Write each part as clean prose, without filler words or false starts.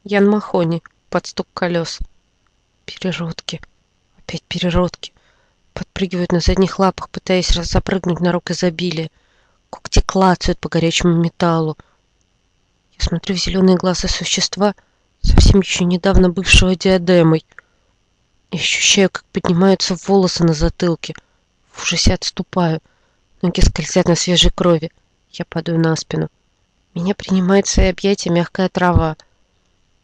Ян Махони под стук колес. Переродки. Опять переродки. Подпрыгивают на задних лапах, пытаясь запрыгнуть на рог изобилия. Когти клацают по горячему металлу. Я смотрю в зеленые глаза существа, совсем еще недавно бывшего диадемой, и ощущаю, как поднимаются волосы на затылке. В ужасе отступаю. Ноги скользят на свежей крови. Я падаю на спину. Меня принимает в свои объятия мягкая трава.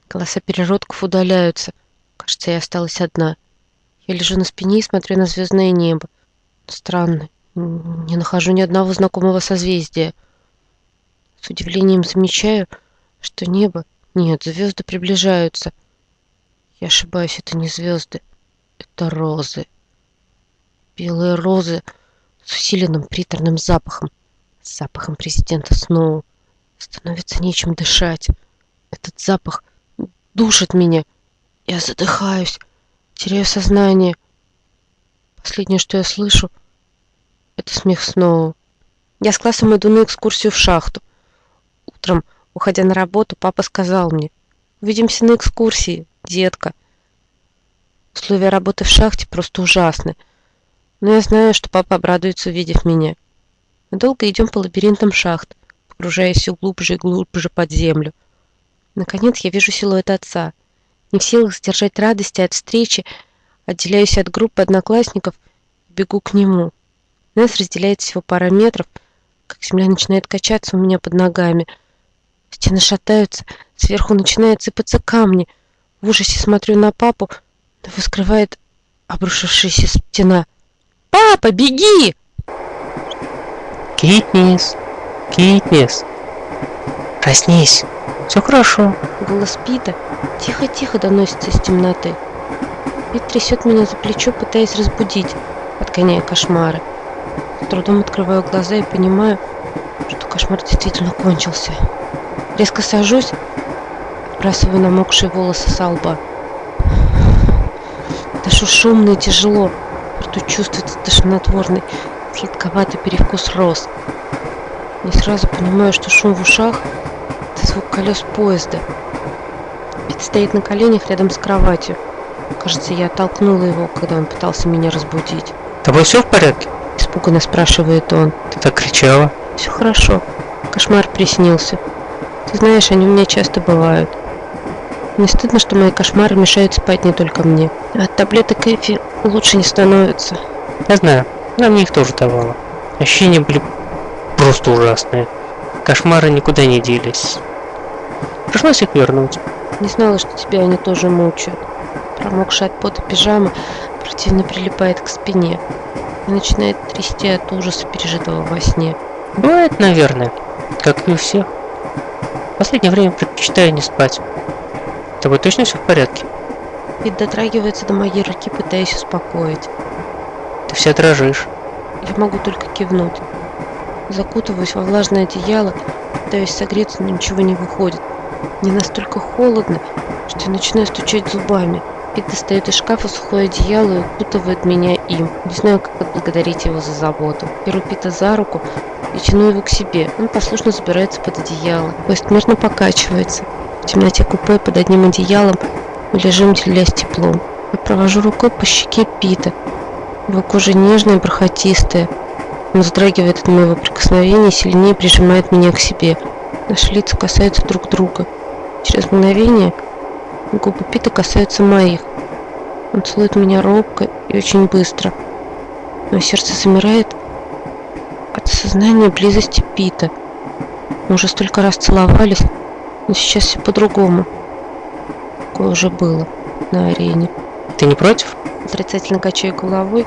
Голоса переродков удаляются. Кажется, я осталась одна. Я лежу на спине и смотрю на звездное небо. Странно. Не нахожу ни одного знакомого созвездия. С удивлением замечаю, что небо... Нет, звезды приближаются. Я ошибаюсь, это не звезды. Это розы. Белые розы с усиленным приторным запахом. С запахом президента Сноу. Становится нечем дышать. Этот запах душит меня. Я задыхаюсь. Теряю сознание. Последнее, что я слышу, это смех Сноу. Я с классом иду на экскурсию в шахту. Утром, уходя на работу, папа сказал мне: «Увидимся на экскурсии, детка». Условия работы в шахте просто ужасны. Но я знаю, что папа обрадуется, увидев меня. Мы долго идем по лабиринтам шахт, погружаясь все глубже и глубже под землю. Наконец я вижу силуэт отца. Не в силах сдержать радости от встречи, отделяюсь от группы одноклассников и бегу к нему. Нас разделяет всего пара метров, как земля начинает качаться у меня под ногами. Стены шатаются, сверху начинают сыпаться камни. В ужасе смотрю на папу, но его скрывает обрушившаяся стена. «Папа, беги!» Китнис, Китнис, проснись, все хорошо. Голос Пита тихо-тихо доносится из темноты. Пит трясет меня за плечо, пытаясь разбудить, отгоняя кошмары. С трудом открываю глаза и понимаю, что кошмар действительно кончился. Резко сажусь, отбрасываю намокшие волосы со лба. Дышу шумно и тяжело. Во рту чувствуется тошнотворный, сладковатый перевкус роз. Не сразу понимаю, что шум в ушах — это звук колес поезда. Пит стоит на коленях рядом с кроватью. Кажется, я оттолкнула его, когда он пытался меня разбудить. С тобой все в порядке? Испуганно спрашивает он. Ты так кричала. Все хорошо. Кошмар приснился. Ты знаешь, они у меня часто бывают. Мне стыдно, что мои кошмары мешают спать не только мне. А от таблеток Эфи лучше не становится. Я знаю, она мне их тоже давала. Ощущения были просто ужасные. Кошмары никуда не делись. Пришлось их вернуть. Не знала, что тебя они тоже мучают. Промокшая от пота пижама противно прилипает к спине и начинает трясти от ужаса, пережитого во сне. Бывает, наверное, как и у всех. В последнее время предпочитаю не спать. С тобой точно все в порядке? Пит дотрагивается до моей руки, пытаясь успокоить. Ты вся дрожишь. Я могу только кивнуть. Закутываюсь во влажное одеяло, пытаюсь согреться, но ничего не выходит. Мне настолько холодно, что я начинаю стучать зубами. Пит достает из шкафа сухое одеяло и укутывает меня им. Не знаю, как отблагодарить его за заботу. Беру Пита за руку и тяну его к себе. Он послушно забирается под одеяло. Поезд мерно покачивается. В темноте купе под одним одеялом мы лежим, делясь теплом. Я провожу рукой по щеке Пита. Его кожа нежная и бархатистая. Он вздрагивает от моего прикосновения и сильнее прижимает меня к себе. Наши лица касаются друг друга. Через мгновение губы Пита касаются моих. Он целует меня робко и очень быстро. Мое сердце замирает от осознания близости Пита. Мы уже столько раз целовались, но сейчас все по-другому. Такое уже было на арене. Ты не против? Отрицательно качаю головой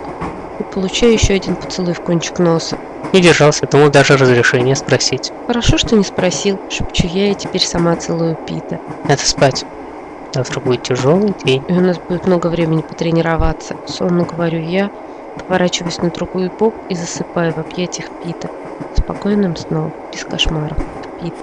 и получаю еще один поцелуй в кончик носа. Не держался, думал даже разрешение спросить. Хорошо, что не спросил, шепчу я и теперь сама целую Пита. Надо спать. Завтра будет тяжелый день. И у нас будет много времени потренироваться. Сонно говорю я, поворачиваюсь на другой бок и засыпаю в объятиях Пита. Спокойным сном, без кошмаров.